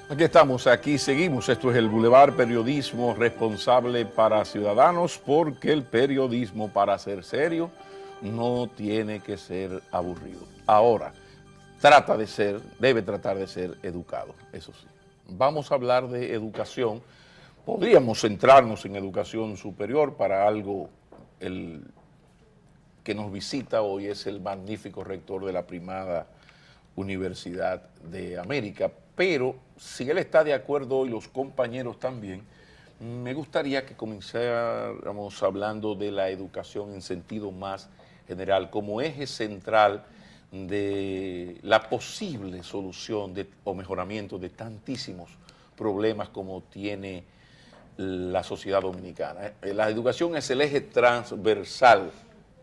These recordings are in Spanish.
Aquí estamos, aquí seguimos. Esto es el Boulevard Periodismo Responsable para Ciudadanos, porque el periodismo, para ser serio, no tiene que ser aburrido. Ahora, debe tratar de ser educado, eso sí. Vamos a hablar de educación. Podríamos centrarnos en educación superior para algo. El que nos visita hoy es el magnífico rector de la primada Universidad de América, pero si él está de acuerdo y los compañeros también, me gustaría que comenzáramos hablando de la educación en sentido más general, como eje central de la posible solución o mejoramiento de tantísimos problemas como tiene la sociedad dominicana. La educación es el eje transversal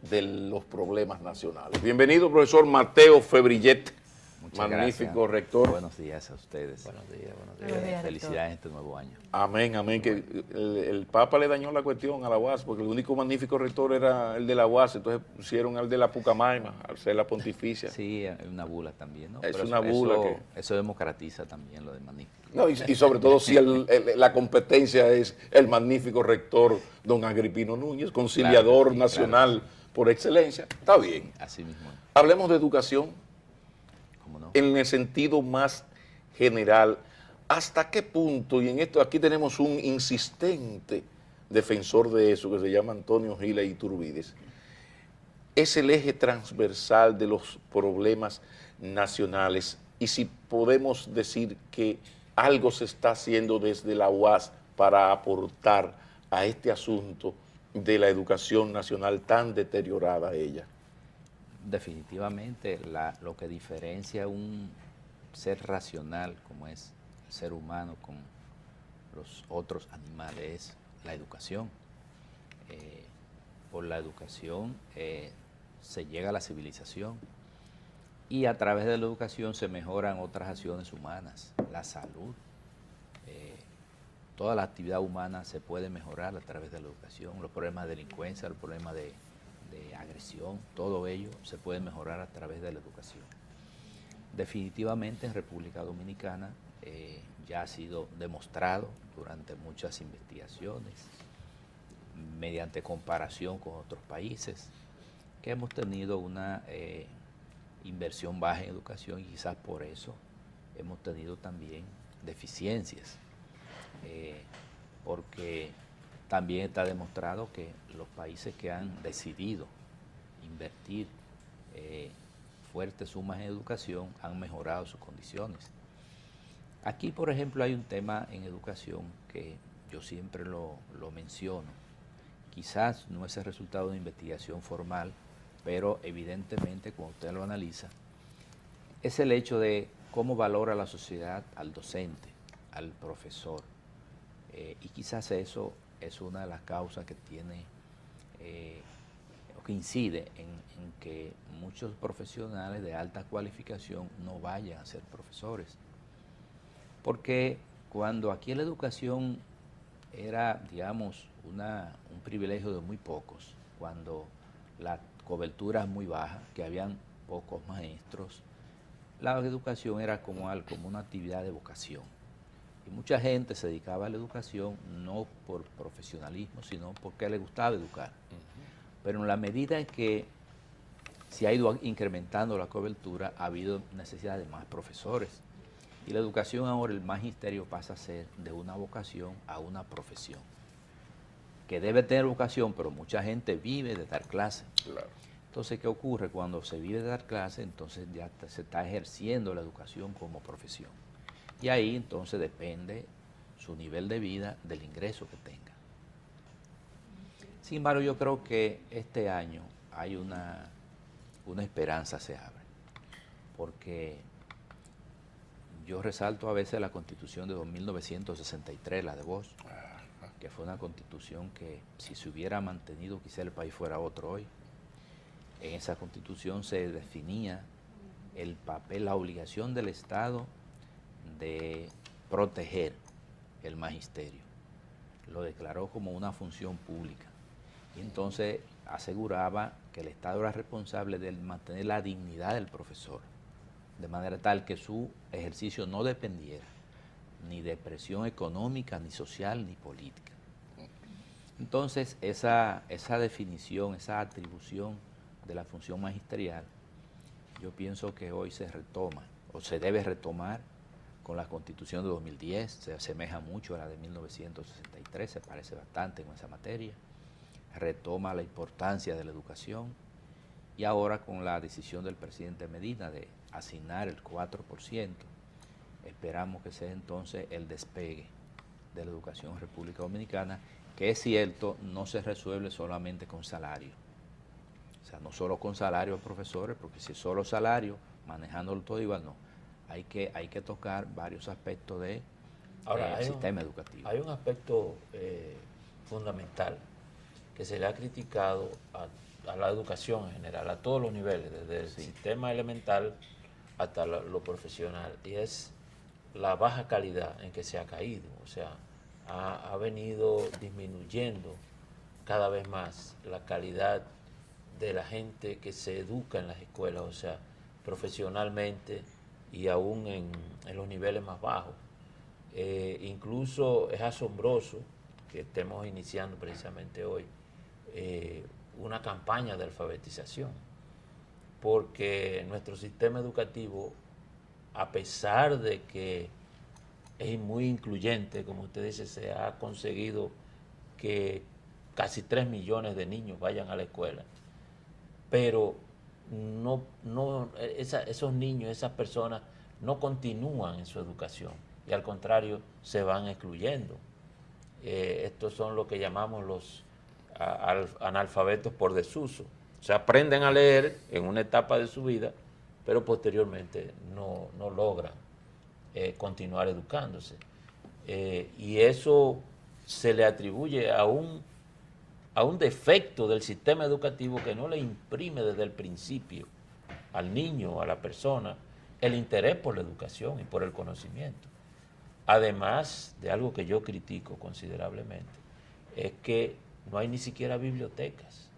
de los problemas nacionales. Bienvenido, profesor Mateo Febrillet. Muchas Magnífico gracias. Rector. Buenos días a ustedes. Buenos días, buenos días. Buenos días, Felicidades en este nuevo año. Amén, amén. Que el Papa le dañó la cuestión a la UAS, porque el único magnífico rector era el de la UAS, entonces pusieron al de la Pucamaima, al ser la pontificia. Sí, hay una bula también, ¿no? Es Pero una bula eso democratiza también lo de magnífico. No, y sobre todo si la competencia es el magnífico rector don Agripino Núñez, conciliador Claro, sí, nacional claro. por excelencia. Está bien. Así mismo. Hablemos de educación ¿Cómo no? en el sentido más general. ¿Hasta qué punto? Y en esto aquí tenemos un insistente defensor de eso que se llama Antonio Gila Iturbides. Es el eje transversal de los problemas nacionales, y si podemos decir que algo se está haciendo desde la UAS para aportar a este asunto de la educación nacional tan deteriorada a ella. Definitivamente lo que diferencia un ser racional como es el ser humano con los otros animales es la educación. Por la educación se llega a la civilización y a través de la educación se mejoran otras acciones humanas, la salud. Toda la actividad humana se puede mejorar a través de la educación, los problemas de delincuencia, los problemas de agresión, todo ello se puede mejorar a través de la educación. Definitivamente en República Dominicana ya ha sido demostrado durante muchas investigaciones, mediante comparación con otros países, que hemos tenido una inversión baja en educación y quizás por eso hemos tenido también deficiencias, porque también está demostrado que los países que han decidido invertir fuertes sumas en educación han mejorado sus condiciones. Aquí, por ejemplo, hay un tema en educación que yo siempre lo menciono. Quizás no es el resultado de una investigación formal, pero evidentemente cuando usted lo analiza, es el hecho de cómo valora la sociedad al docente, al profesor. Y quizás eso es una de las causas que tiene o que incide en que muchos profesionales de alta cualificación no vayan a ser profesores. Porque cuando aquí la educación era, digamos, un privilegio de muy pocos, cuando la cobertura es muy baja, que habían pocos maestros, la educación era como una actividad de vocación. Y mucha gente se dedicaba a la educación no por profesionalismo, sino porque le gustaba educar. Pero en la medida en que se ha ido incrementando la cobertura, ha habido necesidad de más profesores. Y la educación ahora, el magisterio pasa a ser de una vocación a una profesión. Que debe tener vocación, pero mucha gente vive de dar clases. Claro. Entonces, ¿qué ocurre? Cuando se vive de dar clases, entonces ya se está ejerciendo la educación como profesión. Y ahí entonces depende su nivel de vida del ingreso que tenga. Sin embargo, yo creo que este año hay una esperanza se abre, porque yo resalto a veces la Constitución de 1963, la de Bosch, que fue una Constitución que si se hubiera mantenido quizá el país fuera otro hoy. En esa Constitución se definía el papel, la obligación del Estado de proteger el magisterio. Lo declaró como una función pública. Y entonces aseguraba que el Estado era responsable de mantener la dignidad del profesor, de manera tal que su ejercicio no dependiera ni de presión económica, ni social, ni política. Entonces, esa definición, esa atribución de la función magisterial, yo pienso que hoy se retoma, o se debe retomar con la Constitución de 2010, se asemeja mucho a la de 1963, se parece bastante con esa materia, retoma la importancia de la educación, y ahora con la decisión del presidente Medina de asignar el 4%, esperamos que sea entonces el despegue de la educación en República Dominicana, que es cierto, no se resuelve solamente con salario. O sea, no solo con salario de profesores, porque si es solo salario, manejándolo todo igual, no. Hay que tocar varios aspectos del sistema educativo. Hay un aspecto fundamental que se le ha criticado a la educación en general, a todos los niveles, desde el sistema elemental hasta lo profesional, y es la baja calidad en que se ha caído. O sea, ha venido disminuyendo cada vez más la calidad de la gente que se educa en las escuelas, o sea, profesionalmente y aún en los niveles más bajos. Incluso es asombroso que estemos iniciando precisamente hoy una campaña de alfabetización, porque nuestro sistema educativo, a pesar de que es muy incluyente, como usted dice, se ha conseguido que casi 3 millones de niños vayan a la escuela, pero esos niños, esas personas no continúan en su educación y al contrario se van excluyendo. Estos son lo que llamamos los analfabetos por desuso. O sea, aprenden a leer en una etapa de su vida, pero posteriormente no logran continuar educándose. Y eso se le atribuye a un defecto del sistema educativo que no le imprime desde el principio al niño, a la persona, el interés por la educación y por el conocimiento. Además de algo que yo critico considerablemente, es que no hay ni siquiera bibliotecas.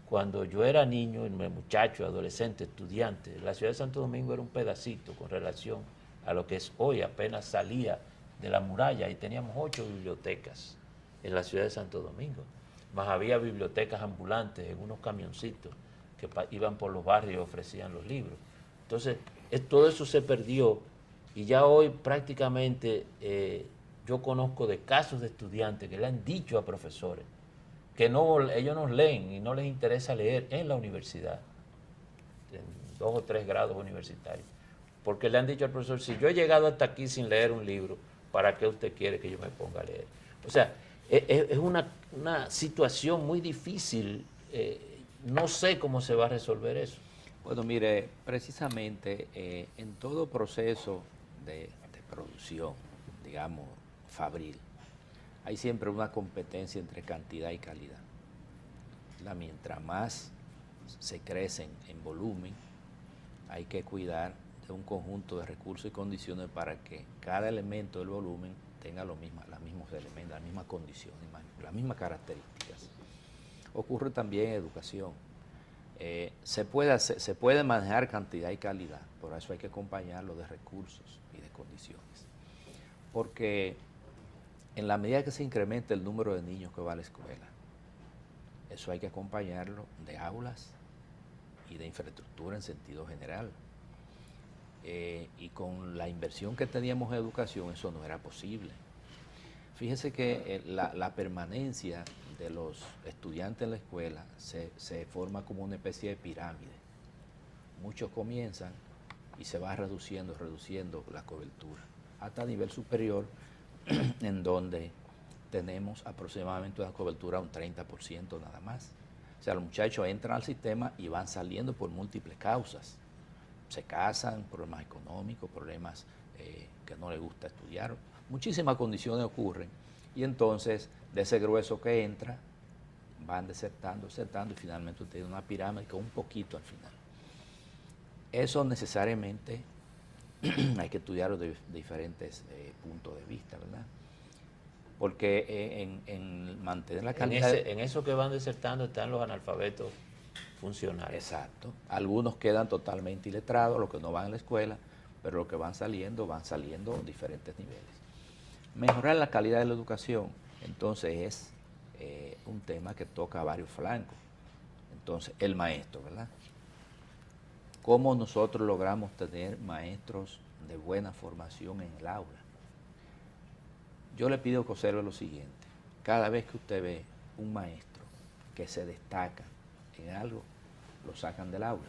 Cuando yo era niño, muchacho, adolescente, estudiante, la ciudad de Santo Domingo era un pedacito con relación a lo que es hoy. Apenas salía de la muralla y teníamos 8 bibliotecas en la ciudad de Santo Domingo. Más había bibliotecas ambulantes en unos camioncitos que iban por los barrios y ofrecían los libros. Entonces, todo eso se perdió y ya hoy prácticamente yo conozco de casos de estudiantes que le han dicho a profesores que ellos no leen y no les interesa leer en la universidad, en 2 o 3 grados universitarios, porque le han dicho al profesor, si yo he llegado hasta aquí sin leer un libro, ¿para qué usted quiere que yo me ponga a leer? O sea, es una situación muy difícil, no sé cómo se va a resolver eso. Bueno, mire, precisamente en todo proceso de producción, digamos, fabril, hay siempre una competencia entre cantidad y calidad. Mientras más se crecen en volumen, hay que cuidar de un conjunto de recursos y condiciones para que cada elemento del volumen tenga los mismos elementos, las mismas condiciones, las mismas características. Ocurre también en educación. Se puede manejar cantidad y calidad, por eso hay que acompañarlo de recursos y de condiciones. Porque en la medida que se incrementa el número de niños que va a la escuela, eso hay que acompañarlo de aulas y de infraestructura en sentido general. Y con la inversión que teníamos en educación, eso no era posible. Fíjese que la permanencia de los estudiantes en la escuela se forma como una especie de pirámide. Muchos comienzan y se va reduciendo la cobertura, hasta a nivel superior, en donde tenemos aproximadamente una cobertura de un 30% nada más. O sea, los muchachos entran al sistema y van saliendo por múltiples causas. Se casan, problemas económicos, problemas que no les gusta estudiar. Muchísimas condiciones ocurren y entonces de ese grueso que entra van desertando y finalmente usted tiene una pirámide con un poquito al final. Eso necesariamente hay que estudiarlo de diferentes puntos de vista, ¿verdad? Porque en mantener la calidad... En eso que van desertando están los analfabetos funcionales. Exacto. Algunos quedan totalmente iletrados, los que no van a la escuela, pero lo que van saliendo a diferentes niveles. Mejorar la calidad de la educación, entonces, es un tema que toca varios flancos. Entonces, el maestro, ¿verdad? ¿Cómo nosotros logramos tener maestros de buena formación en el aula? Yo le pido que observe lo siguiente. Cada vez que usted ve un maestro que se destaca en algo, lo sacan del aula.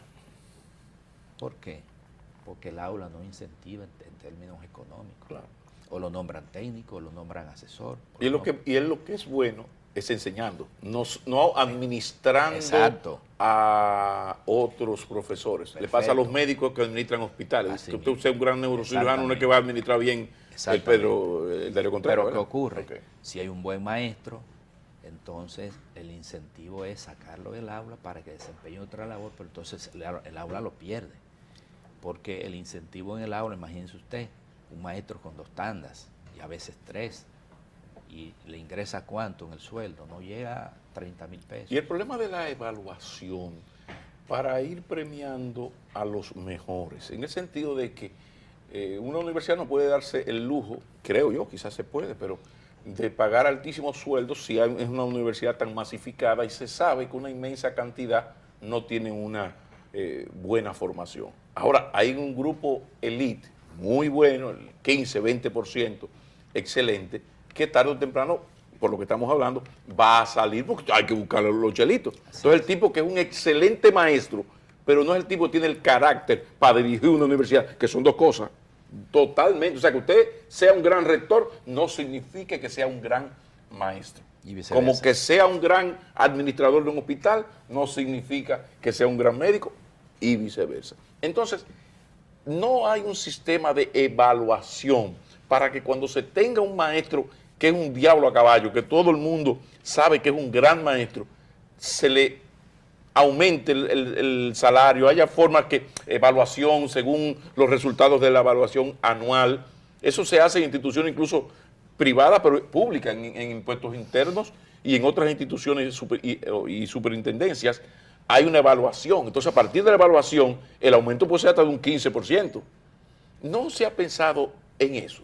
¿Por qué? Porque el aula no incentiva en términos económicos. Claro. O lo nombran técnico, o lo nombran asesor. Y es lo que es bueno es enseñando, no administrando. Exacto. A otros profesores. Perfecto. Le pasa a los médicos que administran hospitales. Así Que usted mismo. sea un gran neurocirujano, no es que va a administrar bien el de lo contrario. Pero ¿qué ¿verdad? ocurre? Okay. Si hay un buen maestro, entonces el incentivo es sacarlo del aula para que desempeñe otra labor, pero entonces el aula lo pierde. Porque el incentivo en el aula, imagínense usted, un maestro con 2 tandas y a veces 3, y le ingresa ¿cuánto en el sueldo? No llega a 30,000 pesos. Y el problema de la evaluación, para ir premiando a los mejores, en el sentido de que una universidad no puede darse el lujo, creo yo, quizás se puede, pero de pagar altísimos sueldos si es una universidad tan masificada y se sabe que una inmensa cantidad no tiene una buena formación. Ahora, hay un grupo elite muy bueno, el 15, 20%, excelente, que tarde o temprano, por lo que estamos hablando, va a salir porque hay que buscar los chelitos. Entonces el tipo que es un excelente maestro, pero no es el tipo que tiene el carácter para dirigir una universidad, que son 2 cosas, totalmente. O sea, que usted sea un gran rector no significa que sea un gran maestro. Y viceversa. Como que sea un gran administrador de un hospital no significa que sea un gran médico y viceversa. Entonces, no hay un sistema de evaluación para que cuando se tenga un maestro que es un diablo a caballo, que todo el mundo sabe que es un gran maestro, se le aumente el salario, haya formas que evaluación según los resultados de la evaluación anual. Eso se hace en instituciones incluso privadas, pero públicas, en impuestos internos y en otras instituciones y superintendencias. Hay una evaluación. Entonces, a partir de la evaluación, el aumento puede ser hasta de un 15%. No se ha pensado en eso.